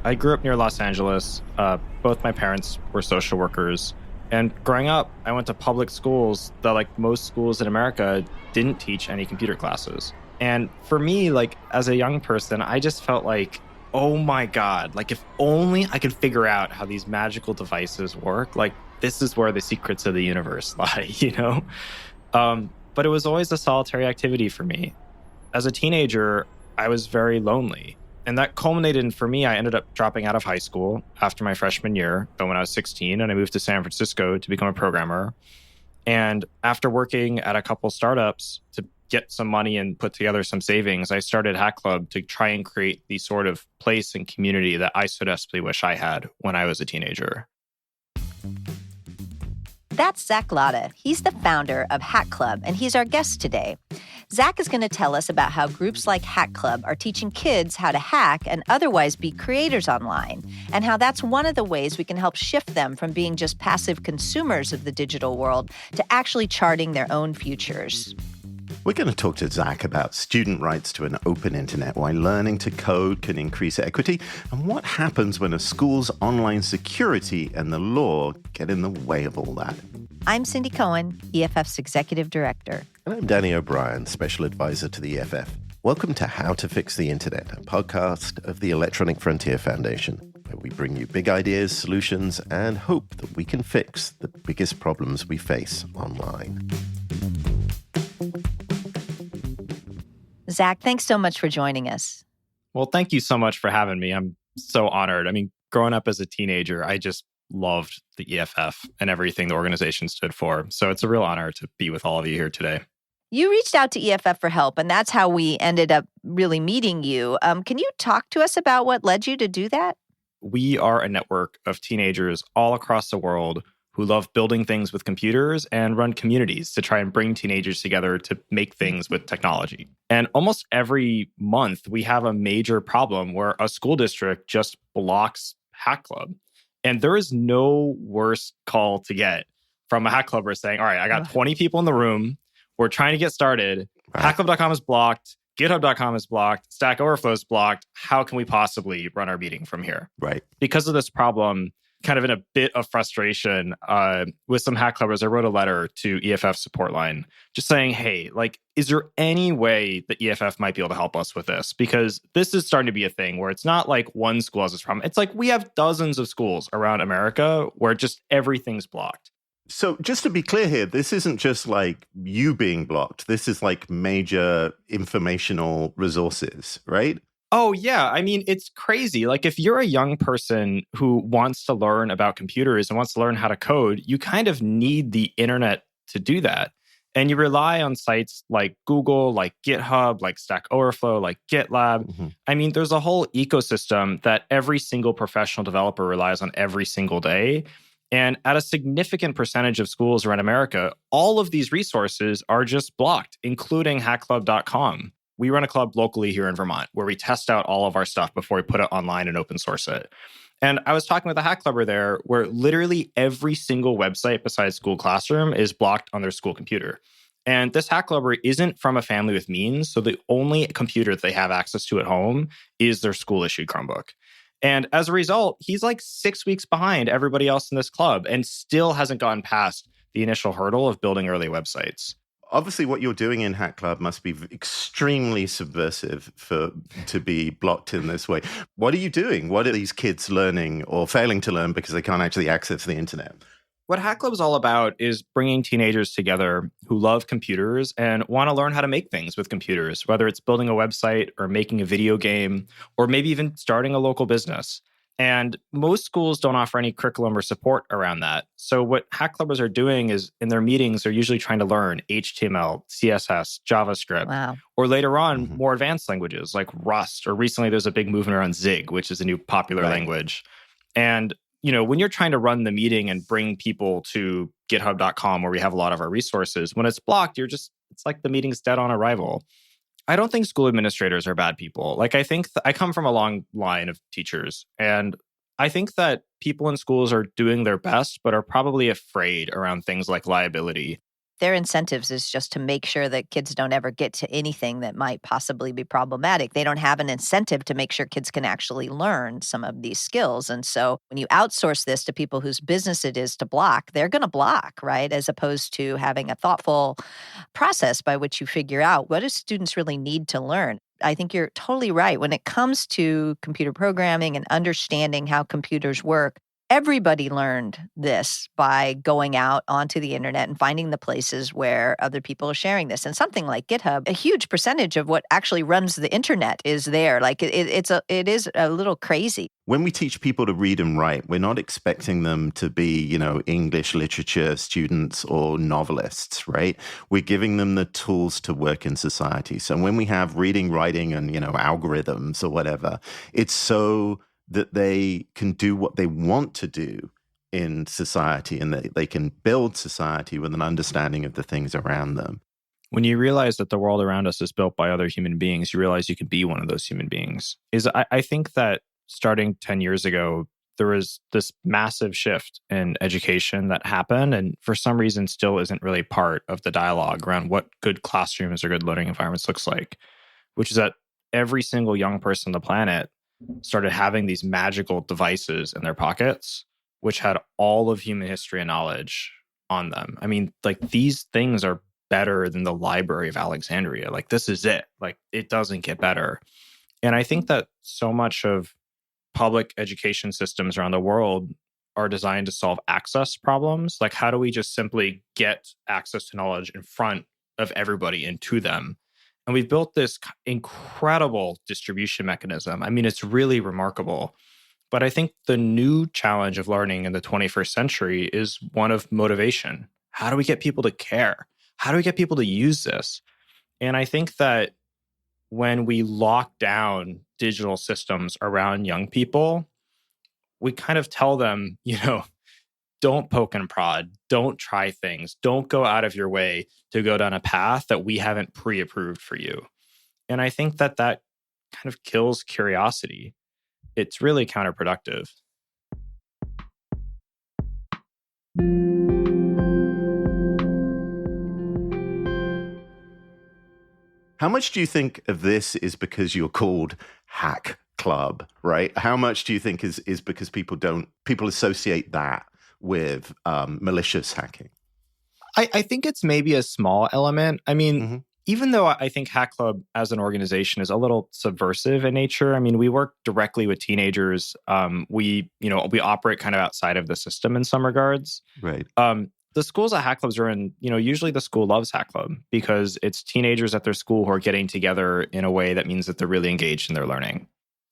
I grew up near Los Angeles. Both my parents were social workers. And growing up, I went to public schools that, like most schools in America, didn't teach any computer classes. And for me, like as a young person, I just felt like, oh my God, like if only I could figure out how these magical devices work, like this is where the secrets of the universe lie. But it was always a solitary activity for me. As a teenager, I was very lonely. And that culminated in, for me, I ended up dropping out of high school after my freshman year, when I was 16, and I moved to San Francisco to become a programmer. And after working at a couple startups to get some money and put together some savings, I started Hack Club to try and create the sort of place and community that I so desperately wish I had when I was a teenager. That's Zach Latta. He's the founder of Hack Club, and he's our guest today. Zach is going to tell us about how groups like Hack Club are teaching kids how to hack and otherwise be creators online, and how that's one of the ways we can help shift them from being just passive consumers of the digital world to actually charting their own futures. We're going to talk to Zach about student rights to an open internet, why learning to code can increase equity, and what happens when a school's online security and the law get in the way of all that. I'm Cindy Cohen, EFF's Executive Director. And I'm Danny O'Brien, Special Advisor to the EFF. Welcome to How to Fix the Internet, a podcast of the Electronic Frontier Foundation, where we bring you big ideas, solutions, and hope that we can fix the biggest problems we face online. Zach, thanks so much for joining us. Well, thank you so much for having me. I'm so honored. I mean, growing up as a teenager, I just loved the EFF and everything the organization stood for. So it's a real honor to be with all of you here today. You reached out to EFF for help, and that's how we ended up really meeting you. Can you talk to us about what led you to do that? We are a network of teenagers all across the world who love building things with computers and run communities to try and bring teenagers together to make things with technology. And almost every month, we have a major problem where a school district just blocks Hack Club. And there is no worse call to get from a Hack Clubber saying, all right, I got 20 people in the room. We're trying to get started. Right. Hackclub.com is blocked. GitHub.com is blocked. Stack Overflow is blocked. How can we possibly run our meeting from here? Right. Because of this problem, kind of in a bit of frustration with some Hack Clubbers, I wrote a letter to EFF support line just saying, hey, like, is there any way that EFF might be able to help us with this? Because this is starting to be a thing where it's not like one school has this problem. It's like we have dozens of schools around America where just everything's blocked. So just to be clear here, this isn't just like you being blocked. This is like major informational resources, right? Oh, yeah. I mean, it's crazy. Like if you're a young person who wants to learn about computers and wants to learn how to code, you kind of need the internet to do that. And you rely on sites like Google, like GitHub, like Stack Overflow, like GitLab. Mm-hmm. I mean, there's a whole ecosystem that every single professional developer relies on every single day. And at a significant percentage of schools around America, all of these resources are just blocked, including hackclub.com. We run a club locally here in Vermont where we test out all of our stuff before we put it online and open source it. And I was talking with a Hack Clubber there where literally every single website besides School Classroom is blocked on their school computer. And this Hack Clubber isn't from a family with means, so the only computer that they have access to at home is their school-issued Chromebook. And as a result, he's like 6 weeks behind everybody else in this club and still hasn't gotten past the initial hurdle of building early websites. Obviously, what you're doing in Hack Club must be extremely subversive to be blocked in this way. What are you doing? What are these kids learning or failing to learn because they can't actually access the internet? What Hack Club is all about is bringing teenagers together who love computers and want to learn how to make things with computers, whether it's building a website or making a video game, or maybe even starting a local business. And most schools don't offer any curriculum or support around that. So what Hack Clubbers are doing is in their meetings, they're usually trying to learn HTML, CSS, JavaScript, or later on, more advanced languages like Rust, or recently there's a big movement around Zig, which is a new popular language. And when you're trying to run the meeting and bring people to github.com where we have a lot of our resources, when it's blocked, it's like the meeting's dead on arrival. I don't think school administrators are bad people. Like, I think I come from a long line of teachers, and I think that people in schools are doing their best, but are probably afraid around things like liability. Their incentives is just to make sure that kids don't ever get to anything that might possibly be problematic. They don't have an incentive to make sure kids can actually learn some of these skills. And so when you outsource this to people whose business it is to block, they're going to block, right? As opposed to having a thoughtful process by which you figure out what do students really need to learn. I think you're totally right. When it comes to computer programming and understanding how computers work, everybody learned this by going out onto the internet and finding the places where other people are sharing this. And something like GitHub, a huge percentage of what actually runs the internet is there. Like it is a little crazy. When we teach people to read and write, we're not expecting them to be, English literature students or novelists, right? We're giving them the tools to work in society. So when we have reading, writing, and, algorithms or whatever, it's so that they can do what they want to do in society and that they can build society with an understanding of the things around them. When you realize that the world around us is built by other human beings, you realize you can be one of those human beings. I think that starting 10 years ago, there was this massive shift in education that happened and for some reason still isn't really part of the dialogue around what good classrooms or good learning environments looks like, which is that every single young person on the planet started having these magical devices in their pockets, which had all of human history and knowledge on them. I mean, like these things are better than the Library of Alexandria. Like this is it. Like it doesn't get better. And I think that so much of public education systems around the world are designed to solve access problems. Like how do we just simply get access to knowledge in front of everybody and to them? And we've built this incredible distribution mechanism. I mean, it's really remarkable. But I think the new challenge of learning in the 21st century is one of motivation. How do we get people to care? How do we get people to use this? And I think that when we lock down digital systems around young people, we kind of tell them, don't poke and prod, don't try things, don't go out of your way to go down a path that we haven't pre-approved for you. And I think that kind of kills curiosity. It's really counterproductive. How much do you think of this is because you're called Hack Club, right? How much do you think is because people associate that with malicious hacking? I think it's maybe a small element. I mean, even though I think Hack Club as an organization is a little subversive in nature, I mean, we work directly with teenagers. We operate kind of outside of the system in some regards. Right. The schools that Hack Clubs are in, usually the school loves Hack Club because it's teenagers at their school who are getting together in a way that means that they're really engaged in their learning.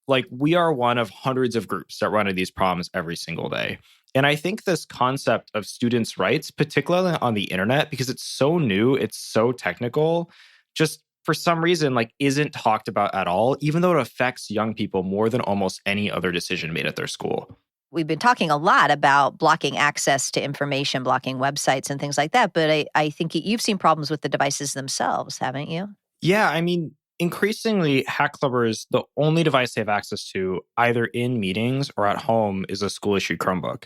Like we are one of hundreds of groups that run into these problems every single day. And I think this concept of students' rights, particularly on the internet, because it's so new, it's so technical, just for some reason, like isn't talked about at all, even though it affects young people more than almost any other decision made at their school. We've been talking a lot about blocking access to information, blocking websites and things like that. But I think you've seen problems with the devices themselves, haven't you? Yeah, I mean, increasingly, Hack Clubbers, the only device they have access to, either in meetings or at home, is a school-issued Chromebook.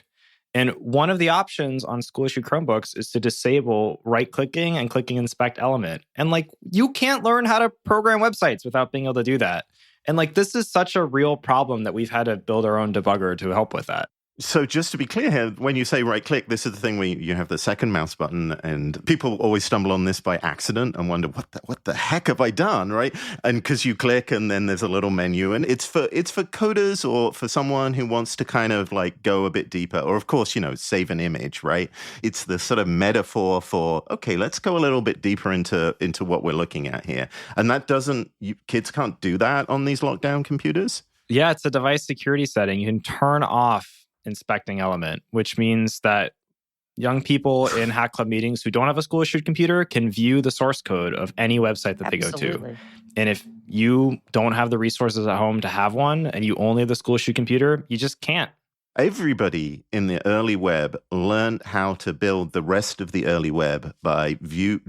And one of the options on school-issued Chromebooks is to disable right-clicking and clicking Inspect Element. And like, you can't learn how to program websites without being able to do that. And like, this is such a real problem that we've had to build our own debugger to help with that. So just to be clear here, when you say right click, this is the thing where you have the second mouse button, and people always stumble on this by accident and wonder, what the heck have I done, right? And because you click and then there's a little menu, and it's for coders or for someone who wants to kind of like go a bit deeper, or of course, save an image, right? It's the sort of metaphor for, okay, let's go a little bit deeper into what we're looking at here. And that kids can't do that on these lockdown computers? Yeah, it's a device security setting. You can turn off inspecting element, which means that young people in Hack Club meetings who don't have a school-issued computer can view the source code of any website that they go to. And if you don't have the resources at home to have one and you only have the school-issued computer, you just can't. Everybody in the early web learned how to build the rest of the early web by view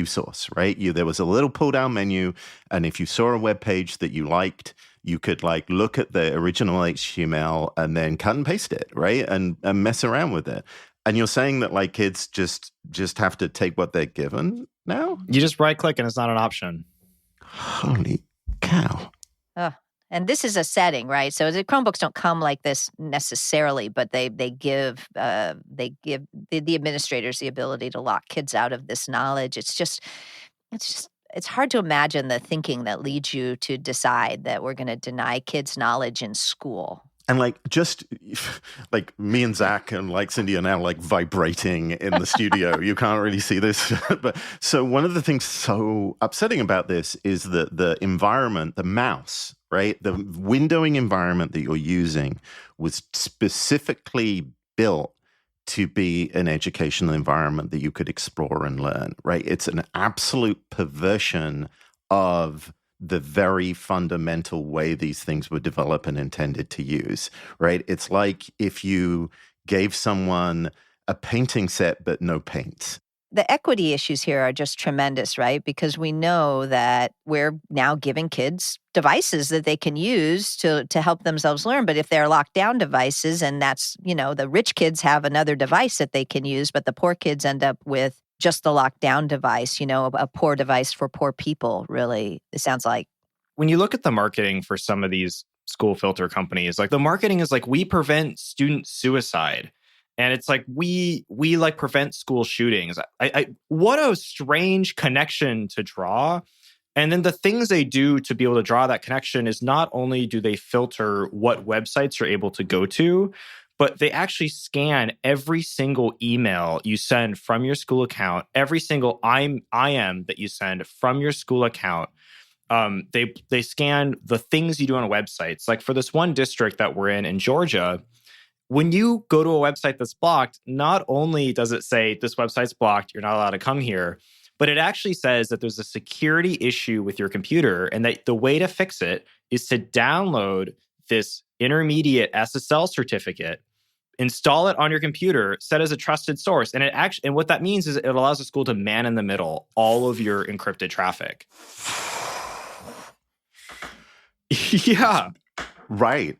source, right? There was a little pull-down menu, and if you saw a web page that you liked, you could like look at the original HTML and then cut and paste it, right? And mess around with it. And you're saying that like kids just have to take what they're given now? You just right click and it's not an option. Holy cow. Ugh. And this is a setting, right? So the Chromebooks don't come like this necessarily, but they give the administrators the ability to lock kids out of this knowledge. It's hard to imagine the thinking that leads you to decide that we're going to deny kids knowledge in school. And like just like me and Zach and like Cindy are now like vibrating in the studio. You can't really see this. But so one of the things so upsetting about this is that the environment, the mouse, right? The windowing environment that you're using was specifically built to be an educational environment that you could explore and learn, right? It's an absolute perversion of the very fundamental way these things were developed and intended to use, right? It's like if you gave someone a painting set but no paint. The equity issues here are just tremendous, right? Because we know that we're now giving kids devices that they can use to help themselves learn. But if they're locked down devices, and that's, the rich kids have another device that they can use, but the poor kids end up with just the lockdown device, a poor device for poor people, really, it sounds like. When you look at the marketing for some of these school filter companies, like the marketing is like, we prevent student suicide. And it's like, we like prevent school shootings. What a strange connection to draw. And then the things they do to be able to draw that connection is not only do they filter what websites you're able to go to, but they actually scan every single email you send from your school account, every single IM that you send from your school account. They scan the things you do on websites. Like for this one district that we're in Georgia, when you go to a website that's blocked, not only does it say this website's blocked, you're not allowed to come here, but it actually says that there's a security issue with your computer and that the way to fix it is to download this intermediate SSL certificate, install it on your computer, set as a trusted source. And what that means is it allows the school to man in the middle all of your encrypted traffic. Yeah. Right.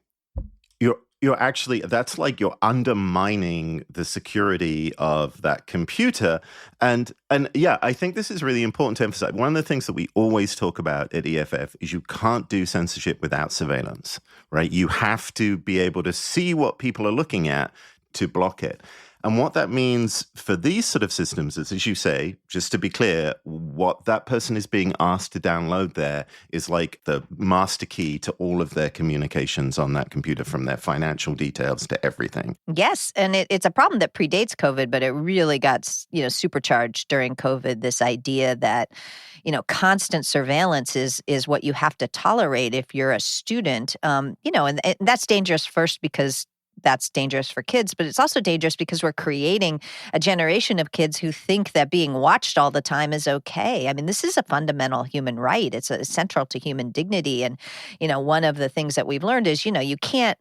You're actually, that's like you're undermining the security of that computer. And yeah, I think this is really important to emphasize. One of the things that we always talk about at EFF is you can't do censorship without surveillance, right? You have to be able to see what people are looking at to block it. And what that means for these sort of systems is, as you say, just to be clear, what that person is being asked to download there is like the master key to all of their communications on that computer, from their financial details to everything. Yes, and it's a problem that predates COVID, but it really got supercharged during COVID, this idea that constant surveillance is what you have to tolerate if you're a student. And that's dangerous first because that's dangerous for kids, but it's also dangerous because we're creating a generation of kids who think that being watched all the time is okay. I mean, this is a fundamental human right. It's central to human dignity. And, one of the things that we've learned is, you can't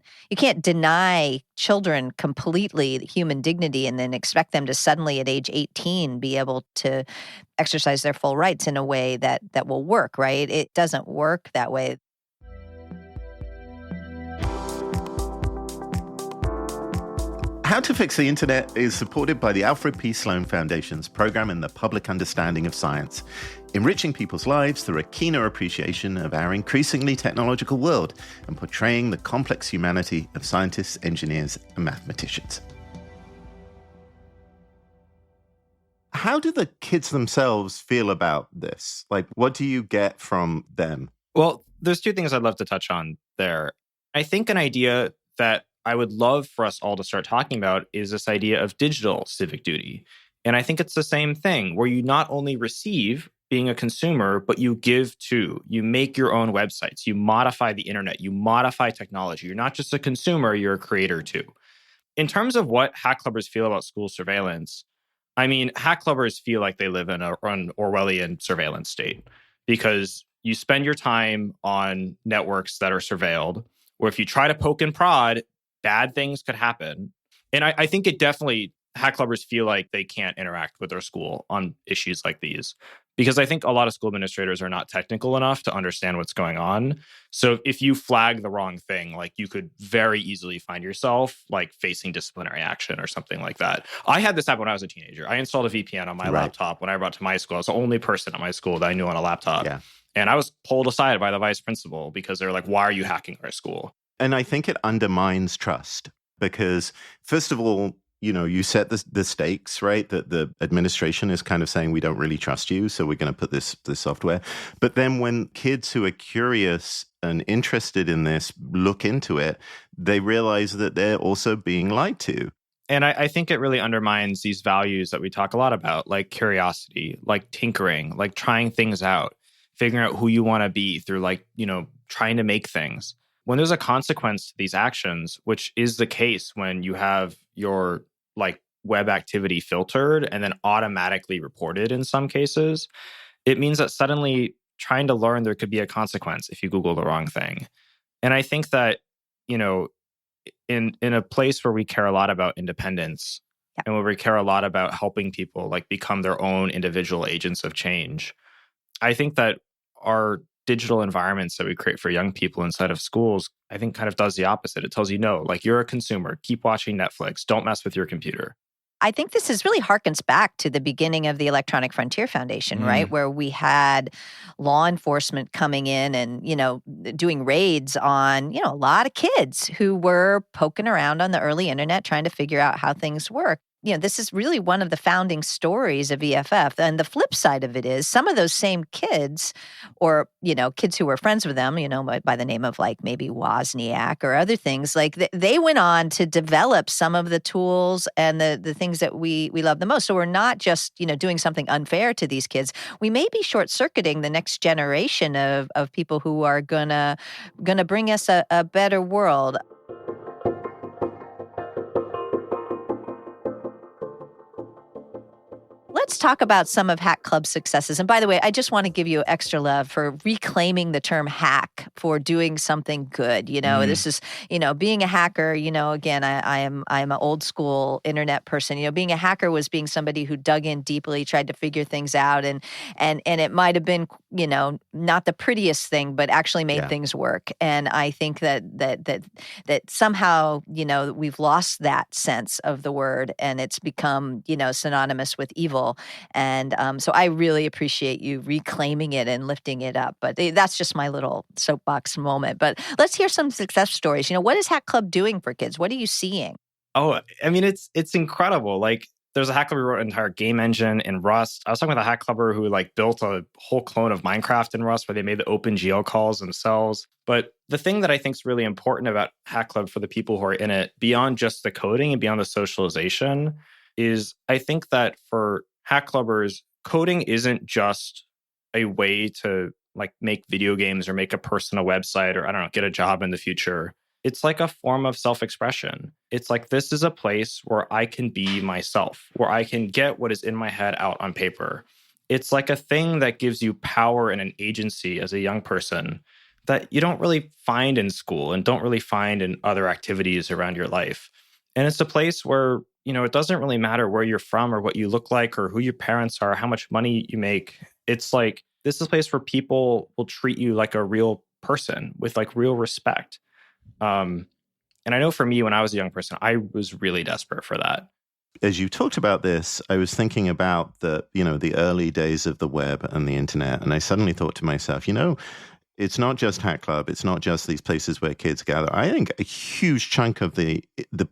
deny children completely human dignity and then expect them to suddenly at age 18 be able to exercise their full rights in a way that will work, right? It doesn't work that way. How to Fix the Internet is supported by the Alfred P. Sloan Foundation's program in the public understanding of science, enriching people's lives through a keener appreciation of our increasingly technological world and portraying the complex humanity of scientists, engineers, and mathematicians. How do the kids themselves feel about this? Like, what do you get from them? Well, there's two things I'd love to touch on there. I think an idea that I would love for us all to start talking about is this idea of digital civic duty. And I think it's the same thing where you not only receive being a consumer, but you give too. You make your own websites. You modify the internet. You modify technology. You're not just a consumer, you're a creator too. In terms of what hack clubbers feel about school surveillance, I mean, hack clubbers feel like they live in an Orwellian surveillance state because you spend your time on networks that are surveilled, or if you try to poke and prod, bad things could happen. And I think it definitely, hack clubbers feel like they can't interact with their school on issues like these. Because I think a lot of school administrators are not technical enough to understand what's going on. So if you flag the wrong thing, like you could very easily find yourself like facing disciplinary action or something like that. I had this happen when I was a teenager. I installed a VPN on my Right. laptop when I brought to my school. I was the only person at my school that I knew on a laptop. Yeah. And I was pulled aside by the vice principal because they're like, why are you hacking our school? And I think it undermines trust because, first of all, you set the stakes, right? That the administration is kind of saying, we don't really trust you, so we're going to put this software. But then when kids who are curious and interested in this look into it, they realize that they're also being lied to. And I think it really undermines these values that we talk a lot about, like curiosity, like tinkering, like trying things out, figuring out who you want to be through like, trying to make things. When there's a consequence to these actions, which is the case when you have your like web activity filtered and then automatically reported in some cases, it means that suddenly trying to learn there could be a consequence if you Google the wrong thing. And I think that, in a place where we care a lot about independence and where we care a lot about helping people like become their own individual agents of change, I think that our digital environments that we create for young people inside of schools, I think kind of does the opposite. It tells you, no, like you're a consumer, keep watching Netflix, don't mess with your computer. I think this is really harkens back to the beginning of the Electronic Frontier Foundation, right? Where we had law enforcement coming in and, doing raids on, a lot of kids who were poking around on the early internet trying to figure out how things work. This is really one of the founding stories of EFF. And the flip side of it is some of those same kids or, kids who were friends with them, by the name of like maybe Wozniak or other things, like they went on to develop some of the tools and the things that we love the most. So we're not just, doing something unfair to these kids. We may be short-circuiting the next generation of people who are gonna bring us a better world. Let's talk about some of Hack Club's successes. And by the way, I just want to give you extra love for reclaiming the term hack for doing something good. This is, being a hacker, again, I'm an old school internet person. Being a hacker was being somebody who dug in deeply, tried to figure things out. And it might have been, not the prettiest thing, but actually made things work. And I think that somehow, we've lost that sense of the word and it's become, synonymous with evil. And so I really appreciate you reclaiming it and lifting it up. But that's just my little soapbox moment. But let's hear some success stories. What is Hack Club doing for kids? What are you seeing? Oh, I mean, it's incredible. Like there's a hack clubber who wrote an entire game engine in Rust. I was talking with a hack clubber who like built a whole clone of Minecraft in Rust where they made the OpenGL calls themselves. But the thing that I think is really important about Hack Club for the people who are in it, beyond just the coding and beyond the socialization, is I think that for hack clubbers, coding isn't just a way to like make video games or make a personal website or I don't know, get a job in the future. It's like a form of self-expression. It's like, this is a place where I can be myself, where I can get what is in my head out on paper. It's like a thing that gives you power and an agency as a young person that you don't really find in school and don't really find in other activities around your life. And it's a place where, it doesn't really matter where you're from or what you look like or who your parents are, how much money you make. It's like, this is a place where people will treat you like a real person with like real respect. And I know for me, when I was a young person, I was really desperate for that. As you talked about this, I was thinking about the early days of the web and the internet. And I suddenly thought to myself, it's not just Hack Club. It's not just these places where kids gather. I think a huge chunk of the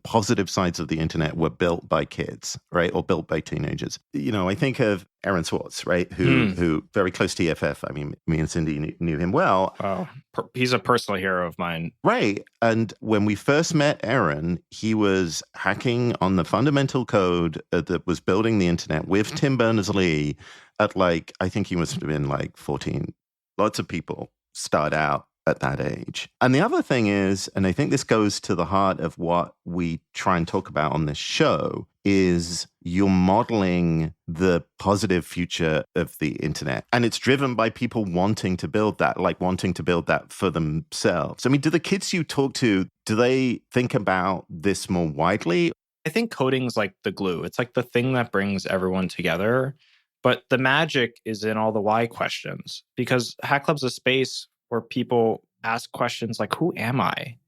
positive sides of the internet were built by kids, right? Or built by teenagers. I think of Aaron Swartz, right? Who very close to EFF. I mean, me and Cindy knew him well. Wow. He's a personal hero of mine. Right. And when we first met Aaron, he was hacking on the fundamental code that was building the internet with Tim Berners-Lee at I think he must have been 14. Lots of people start out at that age. And the other thing is, and I think this goes to the heart of what we try and talk about on this show, is you're modeling the positive future of the internet. And it's driven by people wanting to build that, wanting to build that for themselves. I mean, do the kids you talk to, do they think about this more widely? I think coding's like the glue. It's like the thing that brings everyone together. But the magic is in all the why questions, because Hack Club's a space where people ask questions like, who am I?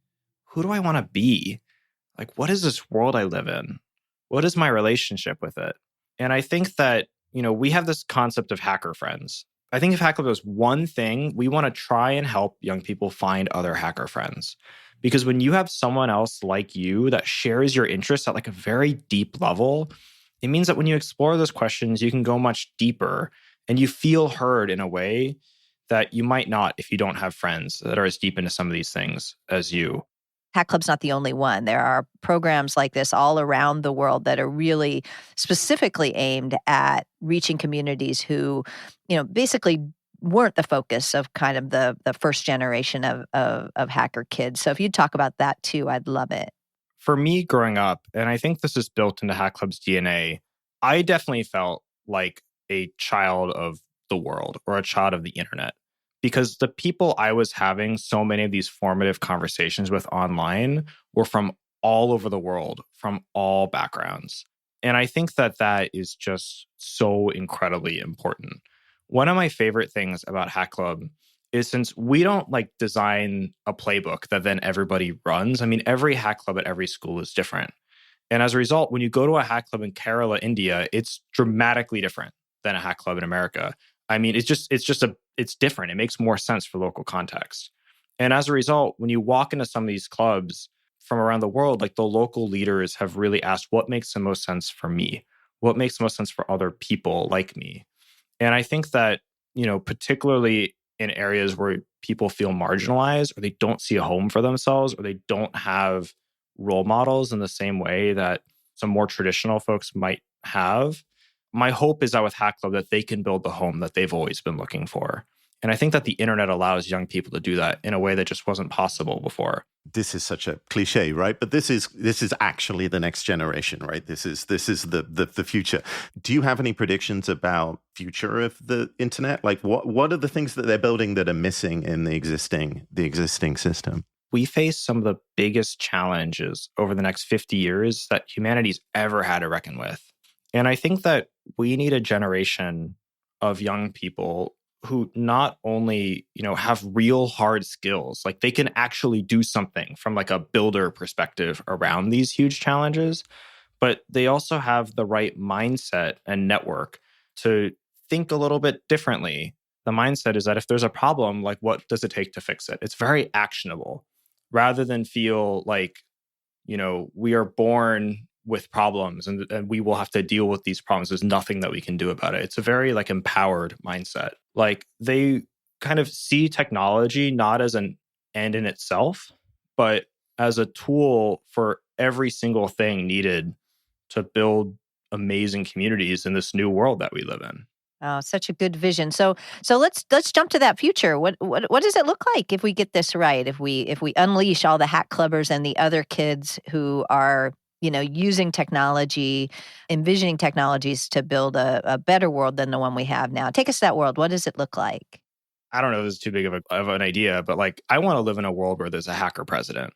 Who do I want to be? Like, what is this world I live in? What is my relationship with it? And I think that, we have this concept of hacker friends. I think if Hack Club does one thing, we want to try and help young people find other hacker friends. Because when you have someone else like you that shares your interests at like a very deep level, it means that when you explore those questions, you can go much deeper and you feel heard in a way that you might not if you don't have friends that are as deep into some of these things as you. Hack Club's not the only one. There are programs like this all around the world that are really specifically aimed at reaching communities who, basically weren't the focus of kind of the first generation of hacker kids. So if you'd talk about that too, I'd love it. For me growing up, and I think this is built into Hack Club's DNA, I definitely felt like a child of the world or a child of the internet, because the people I was having so many of these formative conversations with online were from all over the world, from all backgrounds. And I think that that is just so incredibly important. One of my favorite things about Hack Club is, since we don't like design a playbook that then everybody runs. I mean, every hack club at every school is different. And as a result, when you go to a hack club in Kerala, India, it's dramatically different than a hack club in America. I mean, it's different. It makes more sense for local context. And as a result, when you walk into some of these clubs from around the world, like the local leaders have really asked, what makes the most sense for me? What makes the most sense for other people like me? And I think that, particularly in areas where people feel marginalized or they don't see a home for themselves or they don't have role models in the same way that some more traditional folks might have, my hope is that with Hack Club that they can build the home that they've always been looking for. And I think that the internet allows young people to do that in a way that just wasn't possible before. This is such a cliche, right? But this is actually the next generation, right? This is the future. Do you have any predictions about future of the internet? Like what are the things that they're building that are missing in the existing system? We face some of the biggest challenges over the next 50 years that humanity's ever had to reckon with. And I think that we need a generation of young people who not only, have real hard skills, like they can actually do something from like a builder perspective around these huge challenges, but they also have the right mindset and network to think a little bit differently. The mindset is that if there's a problem, like what does it take to fix it? It's very actionable rather than feel like, we are born with problems and we will have to deal with these problems. There's nothing that we can do about it. It's a very like empowered mindset. Like they kind of see technology not as an end in itself, but as a tool for every single thing needed to build amazing communities in this new world that we live in. Oh, such a good vision. So let's jump to that future. What does it look like if we get this right? If we unleash all the hack clubbers and the other kids who are, using technology, envisioning technologies to build a better world than the one we have now. Take us to that world. What does it look like? I don't know if this is too big of an idea, but like I want to live in a world where there's a hacker president.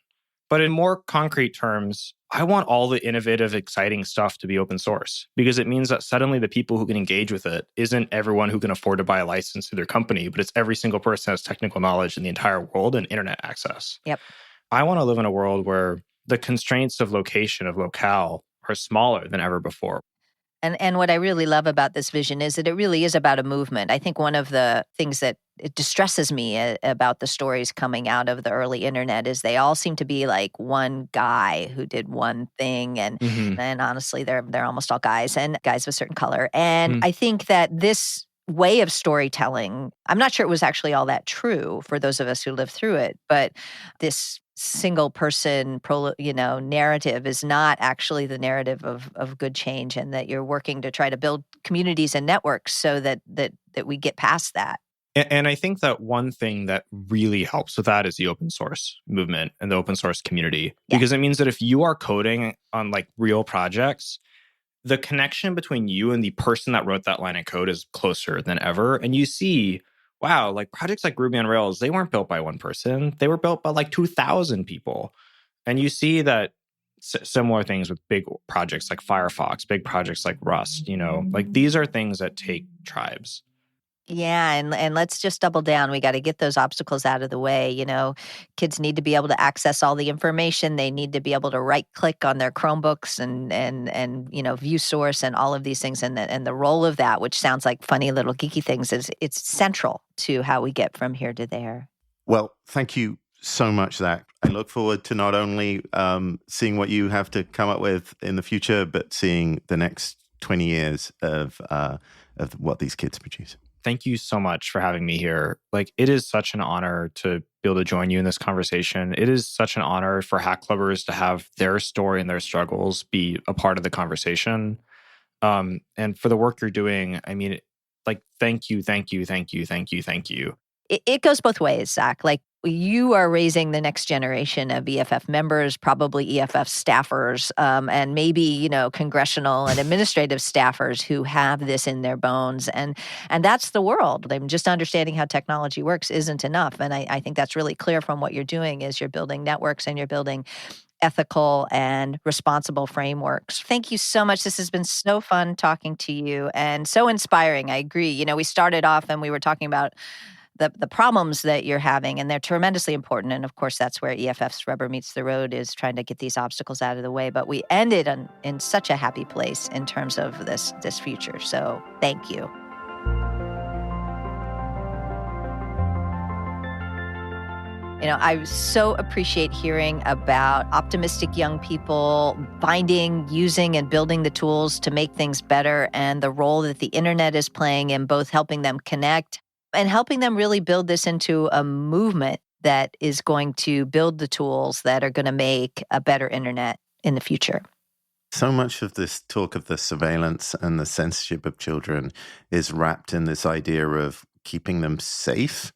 But in more concrete terms, I want all the innovative, exciting stuff to be open source, because it means that suddenly the people who can engage with it isn't everyone who can afford to buy a license to their company, but it's every single person who has technical knowledge in the entire world and internet access. Yep. I want to live in a world where the constraints of location, of locale, are smaller than ever before. And what I really love about this vision is that it really is about a movement. I think one of the things that it distresses me about the stories coming out of the early internet is they all seem to be like one guy who did one thing, and honestly, they're almost all guys and guys of a certain color. And I think that this way of storytelling, I'm not sure it was actually all that true for those of us who lived through it, but this single person narrative is not actually the narrative of good change, and that you're working to try to build communities and networks so that we get past that. And I think that one thing that really helps with that is the open source movement and the open source community, because it means that if you are coding on like real projects, the connection between you and the person that wrote that line of code is closer than ever. And you see, wow, like projects like Ruby on Rails, they weren't built by one person. They were built by like 2,000 people. And you see that Similar things with big projects like Firefox, big projects like Rust, like these are things that take tribes. Yeah, and let's just double down. We got to get those obstacles out of the way. Kids need to be able to access all the information. They need to be able to right click on their Chromebooks and view source and all of these things. And the role of that, which sounds like funny little geeky things, is it's central to how we get from here to there. Well, thank you so much, Zach. I look forward to not only seeing what you have to come up with in the future, but seeing the next 20 years of what these kids produce. Thank you so much for having me here. Like, it is such an honor to be able to join you in this conversation. It is such an honor for Hack Clubbers to have their story and their struggles be a part of the conversation. And for the work you're doing, I mean, like, thank you. It goes both ways, Zach. Like, you are raising the next generation of EFF members, probably EFF staffers, and maybe, congressional and administrative staffers who have this in their bones. And that's the world. Just understanding how technology works isn't enough. And I think that's really clear from what you're doing is you're building networks and you're building ethical and responsible frameworks. Thank you so much. This has been so fun talking to you and so inspiring. I agree. We started off and we were talking about the problems that you're having, and they're tremendously important. And of course, that's where EFF's rubber meets the road, is trying to get these obstacles out of the way. But we ended in such a happy place in terms of this future. So thank you. I so appreciate hearing about optimistic young people finding, using, and building the tools to make things better, and the role that the internet is playing in both helping them connect and helping them really build this into a movement that is going to build the tools that are going to make a better internet in the future. So much of this talk of the surveillance and the censorship of children is wrapped in this idea of keeping them safe.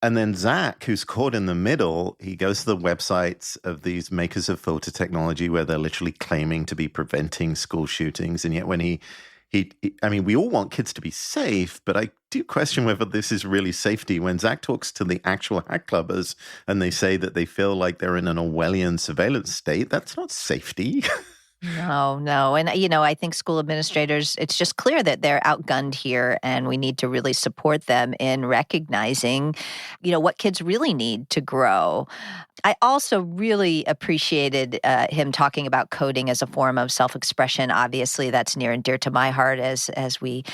And then Zach, who's caught in the middle, he goes to the websites of these makers of filter technology where they're literally claiming to be preventing school shootings. And yet when I mean, we all want kids to be safe, but I do question whether this is really safety. When Zach talks to the actual hack clubbers and they say that they feel like they're in an Orwellian surveillance state, that's not safety. No. And, I think school administrators, it's just clear that they're outgunned here, and we need to really support them in recognizing, what kids really need to grow. I also really appreciated him talking about coding as a form of self-expression. Obviously, that's near and dear to my heart as we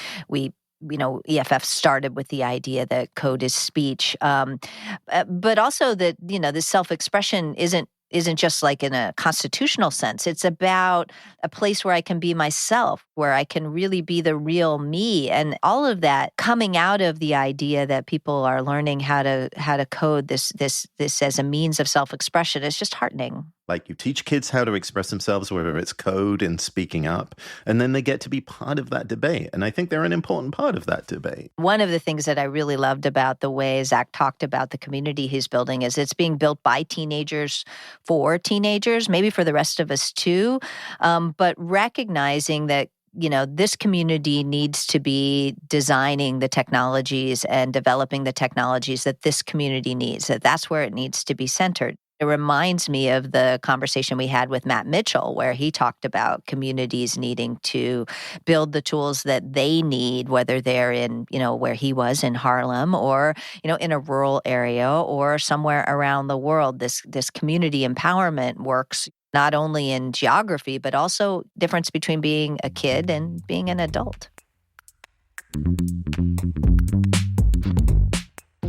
EFF started with the idea that code is speech, but also that, this self-expression isn't just like in a constitutional sense. It's about a place where I can be myself, where I can really be the real me. And all of that coming out of the idea that people are learning how to code this as a means of self-expression is just heartening. Like, you teach kids how to express themselves, whether it's code and speaking up, and then they get to be part of that debate. And I think they're an important part of that debate. One of the things that I really loved about the way Zach talked about the community he's building is it's being built by teenagers for teenagers, maybe for the rest of us too, but recognizing that this community needs to be designing the technologies and developing the technologies that this community needs, that's where it needs to be centered. It reminds me of the conversation we had with Matt Mitchell, where he talked about communities needing to build the tools that they need, whether they're in, where he was in Harlem or, in a rural area or somewhere around the world. This community empowerment works not only in geography, but also difference between being a kid and being an adult.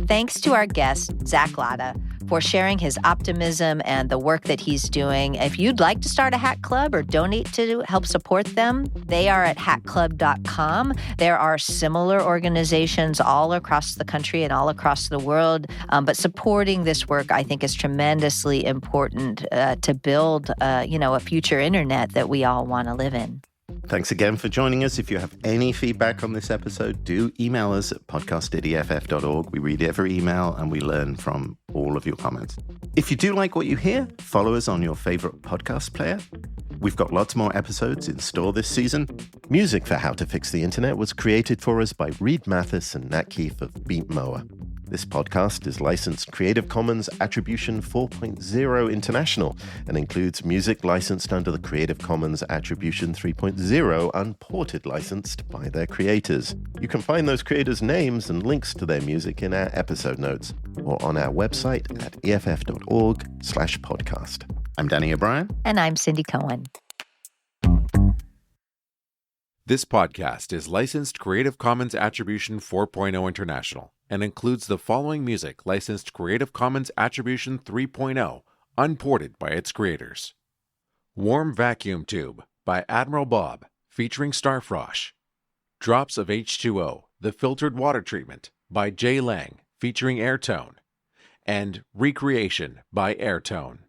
Thanks to our guest, Zach Latta, for sharing his optimism and the work that he's doing. If you'd like to start a hack club or donate to help support them, they are at hackclub.com. There are similar organizations all across the country and all across the world. But supporting this work, I think, is tremendously important to build, a future internet that we all want to live in. Thanks again for joining us. If you have any feedback on this episode, do email us at podcast@eff.org. We read every email and we learn from all of your comments. If you do like what you hear, follow us on your favorite podcast player. We've got lots more episodes in store this season. Music for How to Fix the Internet was created for us by Reed Mathis and Nat Keefe of Beat Mower. This podcast is licensed Creative Commons Attribution 4.0 International and includes music licensed under the Creative Commons Attribution 3.0 Unported licensed by their creators. You can find those creators' names and links to their music in our episode notes or on our website at eff.org/podcast. I'm Danny O'Brien. And I'm Cindy Cohen. This podcast is licensed Creative Commons Attribution 4.0 International and includes the following music licensed Creative Commons Attribution 3.0, unported by its creators. Warm Vacuum Tube by Admiral Bob, featuring Starfrosh. Drops of H2O, the Filtered Water Treatment by Jay Lang, featuring Airtone. And Recreation by Airtone.